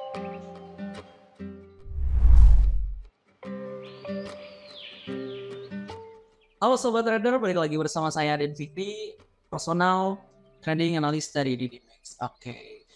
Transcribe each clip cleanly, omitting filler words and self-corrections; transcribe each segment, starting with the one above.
Halo Sobat Trader, balik lagi bersama saya Aden Fikri, personal trading analyst dari DDMax. Oke,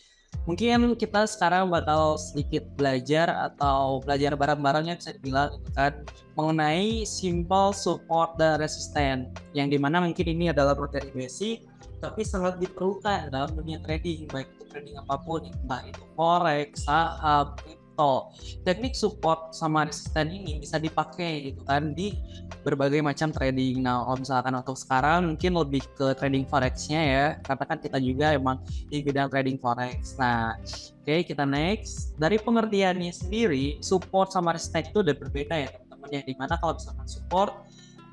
mungkin kita sekarang bakal sedikit belajar atau belajar bareng-barengnya bisa dibilang gitu kan, mengenai simple support dan resisten, yang dimana mungkin ini adalah materi basic tapi sangat diperlukan dalam dunia trading, baik itu trading apapun, entah itu forex, saham, crypto. Teknik support sama resisten ini bisa dipakai gitu kan di berbagai macam trading. Nah, kalau misalkan untuk sekarang mungkin lebih ke trading forex-nya ya, karena kan kita juga emang di bidang trading forex. Nah, oke, kita next. Dari pengertiannya sendiri, support sama resistance itu udah berbeda ya teman-teman. Yang dimana kalau misalkan support,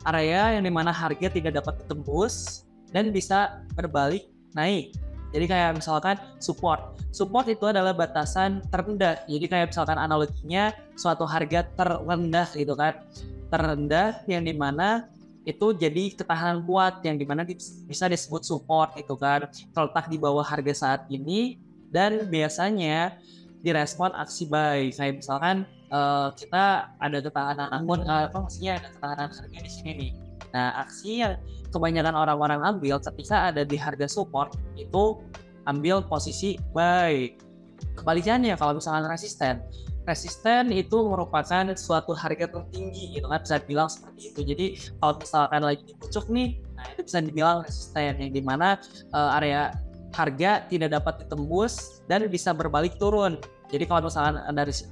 area yang dimana harga tidak dapat ditembus dan bisa berbalik naik. Jadi kayak misalkan support itu adalah batasan terendah. Jadi kayak misalkan analoginya suatu harga terendah gitu kan, terendah yang dimana itu jadi ketahanan kuat yang dimana bisa disebut support itu kan, terletak di bawah harga saat ini dan biasanya direspon aksi buy. Kayak misalkan kita ada ketahanan maksudnya ada ketahanan harga di sini nih. Nah, aksi yang kebanyakan orang-orang ambil ketika ada di harga support itu ambil posisi buy. Kebalikannya kalau misalkan resisten itu merupakan suatu harga tertinggi gitu kan, bisa dibilang seperti itu. Jadi kalau misalkan lagi di pucuk nih, nah itu bisa dibilang resisten yang dimana area harga tidak dapat ditembus dan bisa berbalik turun. Jadi kalau misalkan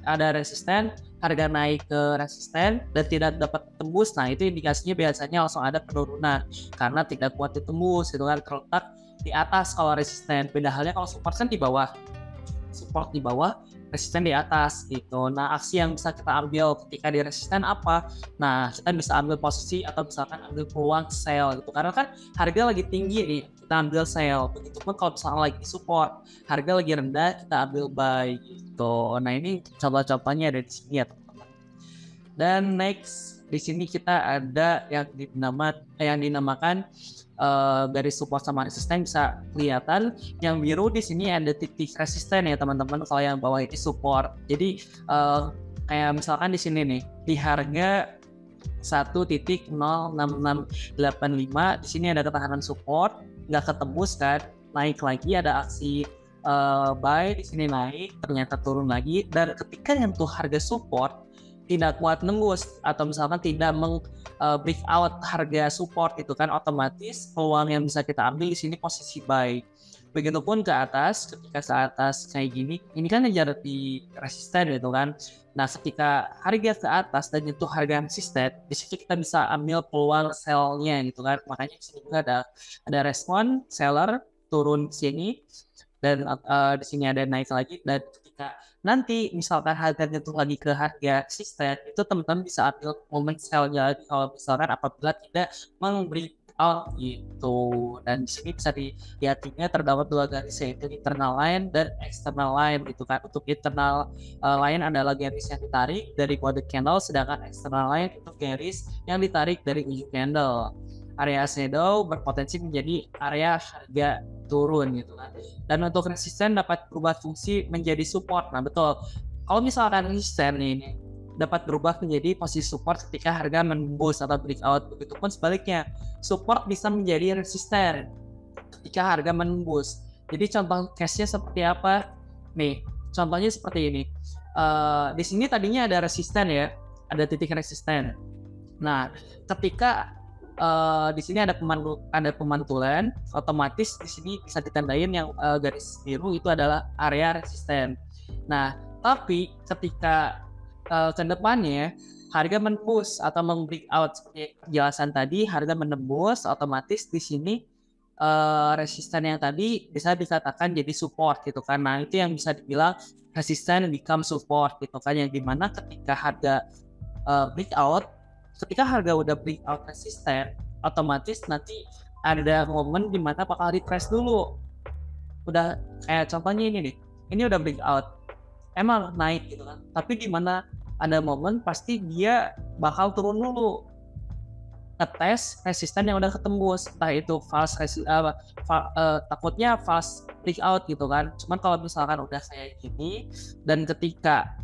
ada resisten, harga naik ke resisten dan tidak dapat tembus, nah itu indikasinya biasanya langsung ada penurunan karena tidak kuat ditembus gitu kan, terletak di atas kalau resisten. Beda halnya kalau support kan di bawah, support di bawah, resisten di atas gitu. Nah, aksi yang bisa kita ambil ketika di resisten apa? Nah, kita bisa ambil posisi atau misalkan ambil peluang sell gitu. Karena kan harga lagi tinggi nih, kita ambil sell. Begitupun kalau misalkan lagi support, harga lagi rendah, kita ambil buy gitu. Nah, ini contoh-contohnya ada di sini ya teman-teman. Dan next di sini kita ada yang dinamakan garis support sama resisten, bisa kelihatan yang biru di sini ada titik resisten ya teman-teman. Kalau yang bawah ini support. Jadi kayak misalkan di sini nih di harga 1.06685 di sini ada ketahanan support, nggak ketembus kan, naik lagi ada aksi buy, di sini naik ternyata turun lagi, dan ketika nyentuh harga support tidak kuat nembus atau misalkan tidak break out harga support itu kan, otomatis peluang yang bisa kita ambil di sini posisi buy. Begitupun ke atas, ketika ke atas kayak gini, ini kan ngejar di resisten gitu kan. Nah, ketika harga ke atas dan nyentuh harga resisten, di situ kita bisa ambil peluang sell-nya gitu kan. Makanya di sini juga ada respon seller turun sini dan di sini ada naik lagi, dan ketika nanti misalkan harga nyentuh lagi ke harga resisten, itu teman-teman bisa ambil momen sell-nya lagi kalau misalkan apabila tidak memberi out gitu. Dan di sini bisa dilihatnya terdapat dua garis, yaitu internal line dan external line gitu kan. Untuk internal line adalah garis yang ditarik dari kode candle, sedangkan external line itu garis yang ditarik dari ujung candle. Area shadow berpotensi menjadi area harga turun gitu kan. Dan untuk resisten dapat berubah fungsi menjadi support. Nah betul, kalau misalkan resisten ini dapat berubah menjadi posisi support ketika harga menembus atau breakout. Begitupun sebaliknya, support bisa menjadi resisten ketika harga menembus. Jadi contoh case-nya seperti apa? Nih, contohnya seperti ini. Di sini tadinya ada resisten ya, ada titik resisten. Nah, ketika di sini ada pemantulan, otomatis di sini bisa ditandain yang garis biru itu adalah area resisten. Nah, tapi ketika ke depannya harga menembus atau membreak out seperti penjelasan tadi, harga menembus, otomatis di sini resisten yang tadi bisa dikatakan jadi support gitu kan. Nah, itu yang bisa dibilang resisten become support gitu kan, yang dimana ketika harga break out, ketika harga udah break out resisten, otomatis nanti ada momen dimana bakal retrace dulu. Udah kayak contohnya ini nih, ini udah break out, emang naik gitu kan, tapi dimana ada momen pasti dia bakal turun dulu. ngetes resisten yang udah ketembus, entah itu takutnya false breakout gitu kan. Cuman kalau misalkan udah kayak gini dan ketika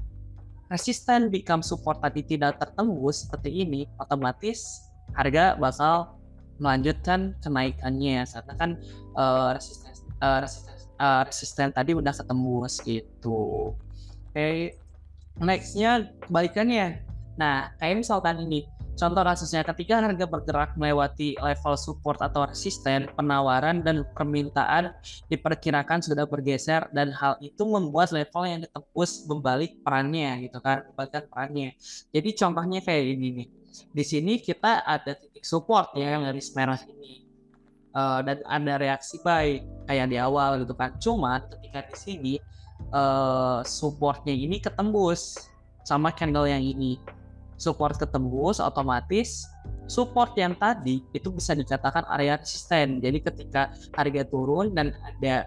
resisten become support tadi tidak tertembus seperti ini, otomatis harga bakal melanjutkan kenaikannya karena kan resisten tadi udah ketembus gitu. Oke, nextnya kebalikannya. Nah, kayak misalkan ini, contoh kasusnya ketika harga bergerak melewati level support atau resisten, penawaran dan permintaan diperkirakan sudah bergeser dan hal itu membuat level yang ditembus membalik perannya gitu kan, membalikkan perannya. Jadi contohnya kayak ini nih. Di sini kita ada titik support ya yang garis merah ini. Dan ada reaksi buy kayak di awal gitu kan. Cuman ketika di sini supportnya ini ketembus sama candle yang ini, support ketembus, otomatis support yang tadi itu bisa dikatakan area resisten. Jadi ketika harga turun dan ada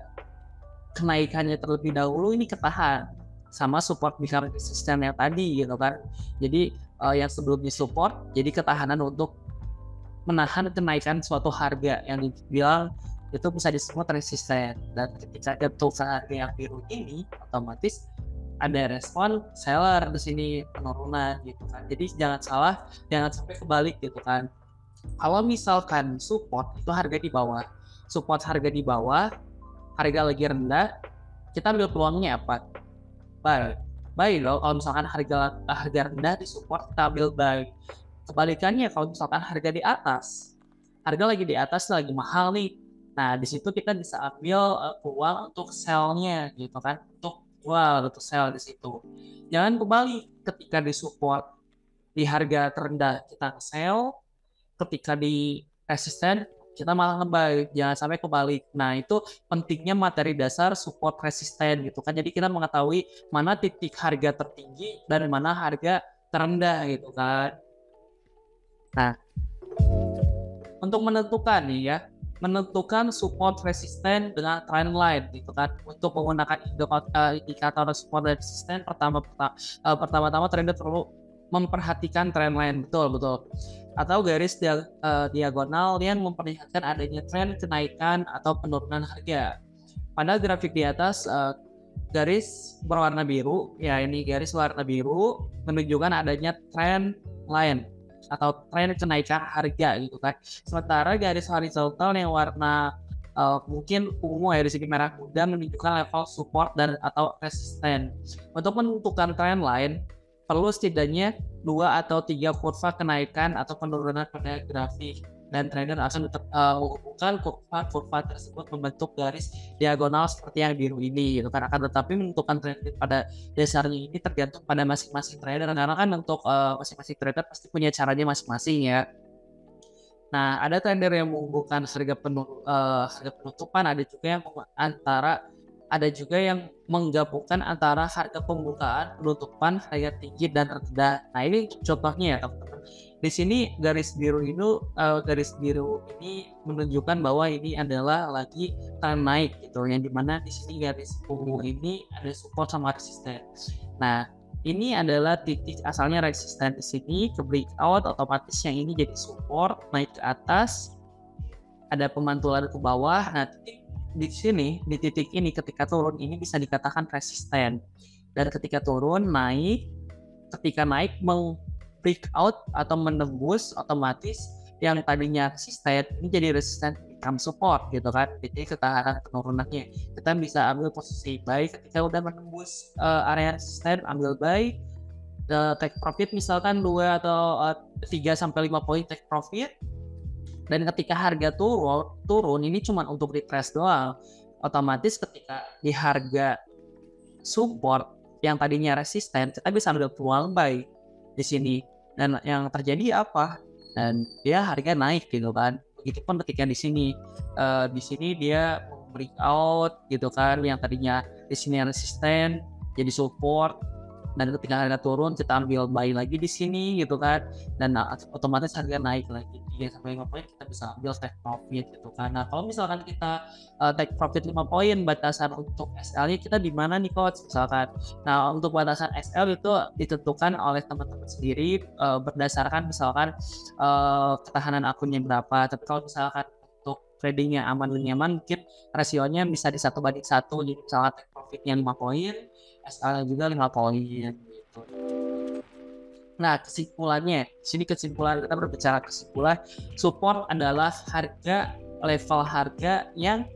kenaikannya terlebih dahulu, ini ketahan sama support become resisten yang tadi gitu kan. Jadi yang sebelumnya support jadi ketahanan untuk menahan kenaikan suatu harga yang dibilang itu bisa disebut resisten. Dan ketika jatuh ke harga yang biru ini, otomatis ada respon seller di sini, penurunan gitu kan. Jadi jangan sampai kebalik gitu kan. Kalau misalkan support itu harga di bawah, support harga di bawah, harga lagi rendah, kita ambil peluangnya apa? Buy loh. Kalau misalkan harga rendah di support, kita ambil buy. Kebalikannya kalau misalkan harga di atas, harga lagi di atas lagi mahal nih. Nah, di situ kita bisa ambil peluang untuk sell-nya gitu kan, untuk sell di situ. Jangan kebalik, ketika di support di harga terendah kita sell, ketika di resisten kita malah nge-buy. Jangan sampai kebalik. Nah, itu pentingnya materi dasar support resisten gitu kan. Jadi kita mengetahui mana titik harga tertinggi dan mana harga terendah gitu kan. Nah, untuk menentukan support resisten dengan trend line gitu kan. Untuk menggunakan indikator support resisten, pertama-tama trader perlu memperhatikan trend line, betul. Atau garis diagonal yang memperlihatkan adanya tren kenaikan atau penurunan harga. Pada grafik di atas garis berwarna biru, ya ini garis warna biru menunjukkan adanya trend line atau tren kenaikan harga gitu kan. Sementara garis horizontal yang warna mungkin ungu ya di sini merah muda menunjukkan level support dan atau resisten. Untuk menentukan trend line perlu setidaknya 2 atau 3 kurva kenaikan atau penurunan pada grafik, dan trader akan menghubungkan kurva tersebut membentuk garis diagonal seperti yang biru ini gitu kan. Akan tetapi menentukan trend pada dasarnya ini tergantung pada masing-masing trader, karena kan untuk masing-masing trader pasti punya caranya masing-masing ya. Nah, ada trader yang menghubungkan harga penutupan, ada juga yang menggabungkan antara harga pembukaan, penutupan, harga tinggi dan rendah. Nah, ini contohnya ya teman-teman. Di sini garis biru ini menunjukkan bahwa ini adalah lagi tren naik gitu, yang dimana di sini garis ungu ini ada support sama resisten. Nah, ini adalah titik asalnya resisten, di sini ke breakout, otomatis yang ini jadi support, naik ke atas, ada pemantulan ke bawah. Nah, di sini di titik ini ketika turun ini bisa dikatakan resisten, dan ketika turun naik, ketika naik breakout atau menembus, otomatis yang tadinya resisten ini jadi resisten become support gitu kan. Jadi ketahanan penurunannya kita bisa ambil posisi buy ketika udah menembus area resisten, ambil buy, take profit misalkan 2 atau 3 sampai 5 poin take profit. Dan ketika harga turun ini cuma untuk retrace doang. Otomatis ketika di harga support yang tadinya resisten, kita bisa ambil peluang buy di sini. Dan yang terjadi apa? Dan dia harga naik gitu kan. Begitupun ketika di sini dia breakout gitu kan, yang tadinya di sini resisten jadi support. dan ketika harga turun kita ambil buy lagi di sini gitu kan, dan otomatis harga naik lagi 3 sampai 5 poin kita bisa ambil take profit gitu kan. Nah kalau misalkan kita take profit 5 poin, batasan untuk SL-nya kita di mana nih coach misalkan. Nah untuk batasan SL itu ditentukan oleh teman-teman sendiri berdasarkan misalkan ketahanan akunnya berapa. Tapi kalau misalkan untuk tradingnya aman dan nyaman, mungkin rasionya bisa di 1:1, jadi misalkan take profitnya 5 poin, SL juga 5 poin gitu. Nah kesimpulannya, sini kesimpulan kita berbicara kesimpulan, support adalah level harga yang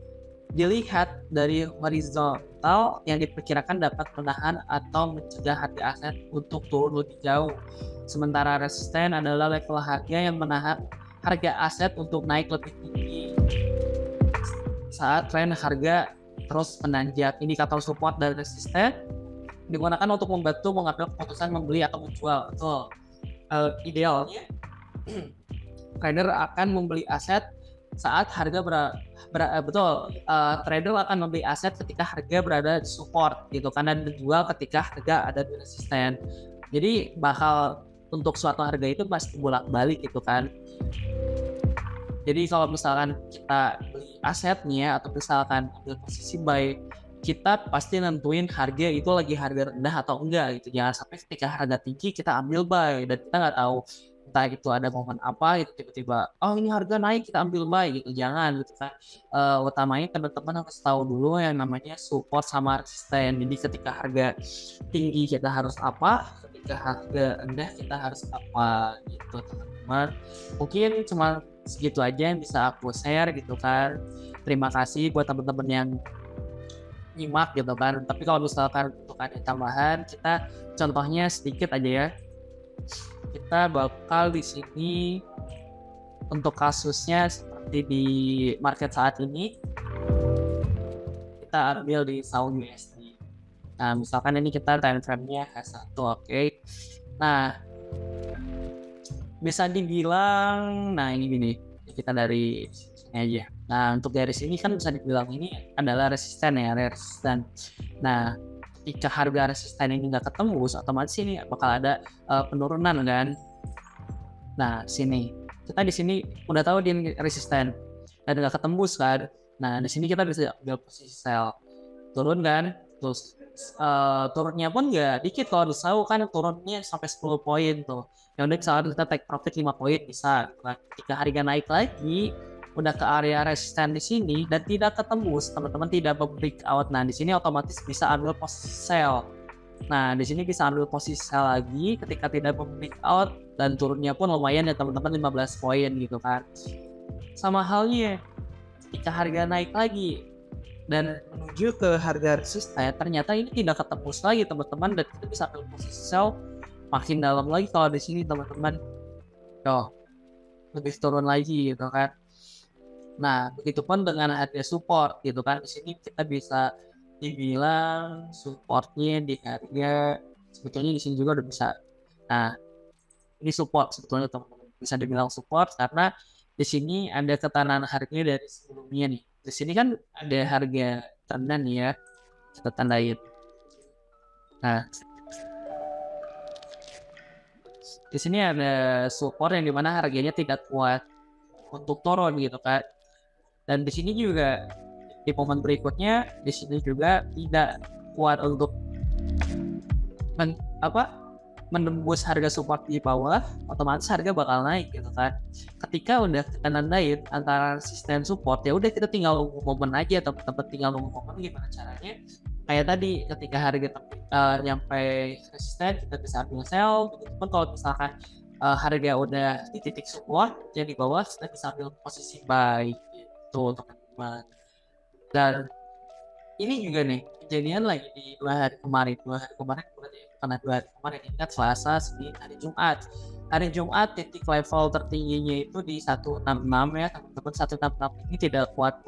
dilihat dari horizontal yang diperkirakan dapat menahan atau mencegah harga aset untuk turun lebih jauh. Sementara resisten adalah level harga yang menahan harga aset untuk naik lebih tinggi saat tren harga terus menanjak. Indikator support dan resisten digunakan untuk membantu mengambil keputusan membeli atau menjual. Betul. Idealnya trader akan membeli aset saat harga trader akan membeli aset ketika harga berada di support gitu kan, dan dijual ketika harga ada di resisten. Jadi bakal untuk suatu harga itu pasti bolak-balik gitu kan. Jadi kalau misalkan kita beli asetnya atau misalkan ambil posisi buy, kita pasti nentuin harga itu lagi harga rendah atau enggak gitu. Jangan sampai ketika harga tinggi kita ambil buy dan kita nggak tahu entah itu ada momen apa itu tiba-tiba ini harga naik kita ambil buy gitu. Jangan gitu kan. Utamanya teman-teman harus tahu dulu yang namanya support sama resisten. Jadi ketika harga tinggi kita harus apa, ketika harga rendah kita harus apa gitu teman-teman. Mungkin cuma segitu aja yang bisa aku share gitu kan. Terima kasih buat teman-teman yang nyimak gitu kan. Tapi kalau misalkan untuk ada tambahan, kita contohnya sedikit aja ya. Kita bakal di sini untuk kasusnya seperti di market saat ini, kita ambil di Saudi USD. Nah misalkan ini kita time frame-nya H1, oke. Nah bisa dibilang, nah ini gini, kita dari sini aja. Nah untuk garis ini kan bisa dibilang ini adalah resisten ya, resisten. Nah ketika harga resisten ini nggak ketembus, otomatis ini bakal ada penurunan kan. Nah sini kita di sini udah tahu dia resisten dan nggak ketembus kan. Nah di sini kita bisa ambil posisi sell, turun kan, terus turunnya pun nggak dikit. Kalau tahu kan turunnya sampai 10 poin tuh. Yang udah misalnya kita take profit 5 poin bisa. Nah, ketika harga naik lagi udah ke area resisten di sini dan tidak ketembus, teman-teman tidak break out. Nah di sini otomatis bisa ambil posisi sell. Nah di sini bisa ambil posisi sell lagi ketika tidak break out dan turunnya pun lumayan ya teman-teman, 15 poin gitu kan. Sama halnya ketika harga naik lagi dan menuju ke harga resisten, ternyata ini tidak ketembus lagi teman-teman, dan kita bisa ambil posisi sell makin dalam lagi. Kalau di sini teman-teman lebih turun lagi gitu kan. Nah begitupun dengan harga support gitu kan. Di sini kita bisa dibilang supportnya di harga, sebetulnya di sini juga udah bisa. Nah ini support sebetulnya teman-teman, bisa dibilang support karena di sini ada ketahanan harganya dari sebelumnya nih. Di sini kan ada harga terendah nih ya, kita tandain. Nah di sini ada support yang dimana harganya tidak kuat untuk turun gitu kan. Dan di sini juga di momen berikutnya di sini juga tidak kuat untuk menembus harga support di bawah, otomatis harga bakal naik gitu kan. Ketika udah kita nandain antara resisten support, ya udah kita tinggal nunggu momen aja, teman-teman tinggal nunggu momen. Gimana caranya? Kayak tadi ketika harga nyampe resisten kita bisa ambil sell. Begitupun kalau misalkan harga udah di titik support yang di bawah, kita bisa ambil posisi buy gitu teman-teman. Dan ini juga nih kejadian lagi di 2 hari kemarin karena 2 hari kemarin, ingat Selasa, Senin, hari Jumat titik level tertingginya itu di 166 ya teman-teman. 166 ini tidak kuat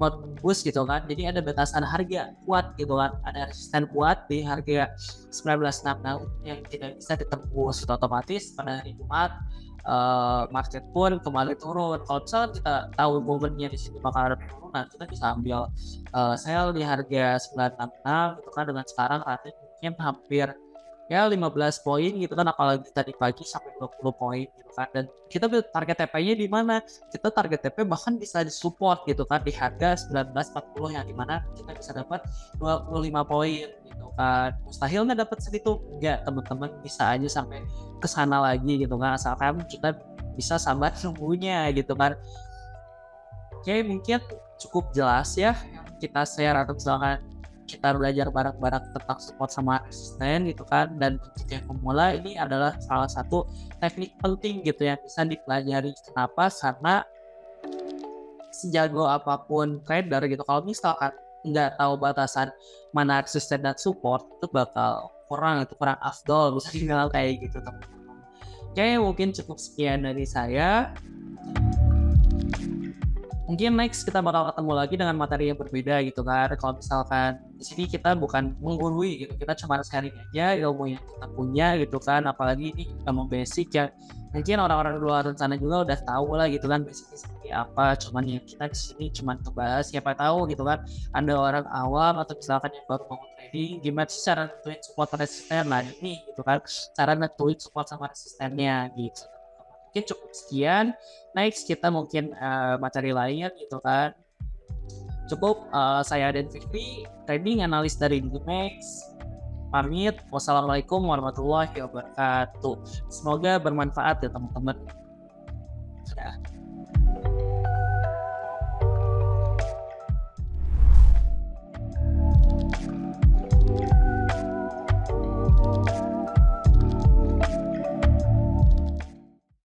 menembus gitu kan. Jadi ada batasan harga kuat gitu kan, ada resisten kuat di harga 1966 yang tidak bisa ditembus. Otomatis pada hari Jumat market pun kembali turun. Kalau misalnya kita tahu momennya di sini bakal ada penurunan, kita bisa ambil sell di harga 966 gitu kan. Dengan sekarang artinya mungkin hampir ya 15 poin gitu kan, apalagi tadi pagi sampai 20 poin gitu kan. Dan kita target TP-nya di mana? Kita target TP bahkan bisa disupport gitu kan di harga 19.40 yang dimana kita bisa dapat 25 poin gitu kan. Mustahil nggak dapat segitu? Enggak, teman-teman bisa aja sampai ke sana lagi gitu kan, asalkan kita bisa sabar nunggunya gitu kan. Oke, mungkin cukup jelas ya yang kita share, atau misalkan kita belajar bareng-bareng tentang support sama resisten gitu kan. Dan untuk yang pemula ini adalah salah satu teknik penting gitu yang bisa dipelajari. Kenapa? Karena sejago apapun trader gitu, kalau misalkan nggak tahu batasan mana resisten dan support, itu bakal kurang afdol, bisa dibilang kayak gitu teman-teman. Oke, mungkin cukup sekian dari saya. Mungkin next kita bakal ketemu lagi dengan materi yang berbeda gitu kan. Kalau misalkan di sini kita bukan menggurui gitu, kita cuma sharing aja ilmu yang kita punya gitu kan. Apalagi ini ilmu basic yang mungkin orang-orang di luar sana juga udah tahu lah gitu kan basicnya seperti apa. Cuman ya kita di sini cuma ngebahas, siapa tahu gitu kan ada orang awam atau misalkan yang baru mau trading, gimana sih cara nentuin support resisten. Nah ini gitu kan cara nentuin support sama resistennya gitu. Mungkin cukup sekian. Next kita mungkin materi lainnya gitu kan. Cukup saya dan Fikri, trading analis dari Dimex. Pamit. Wassalamualaikum warahmatullahi wabarakatuh. Semoga bermanfaat ya teman-teman.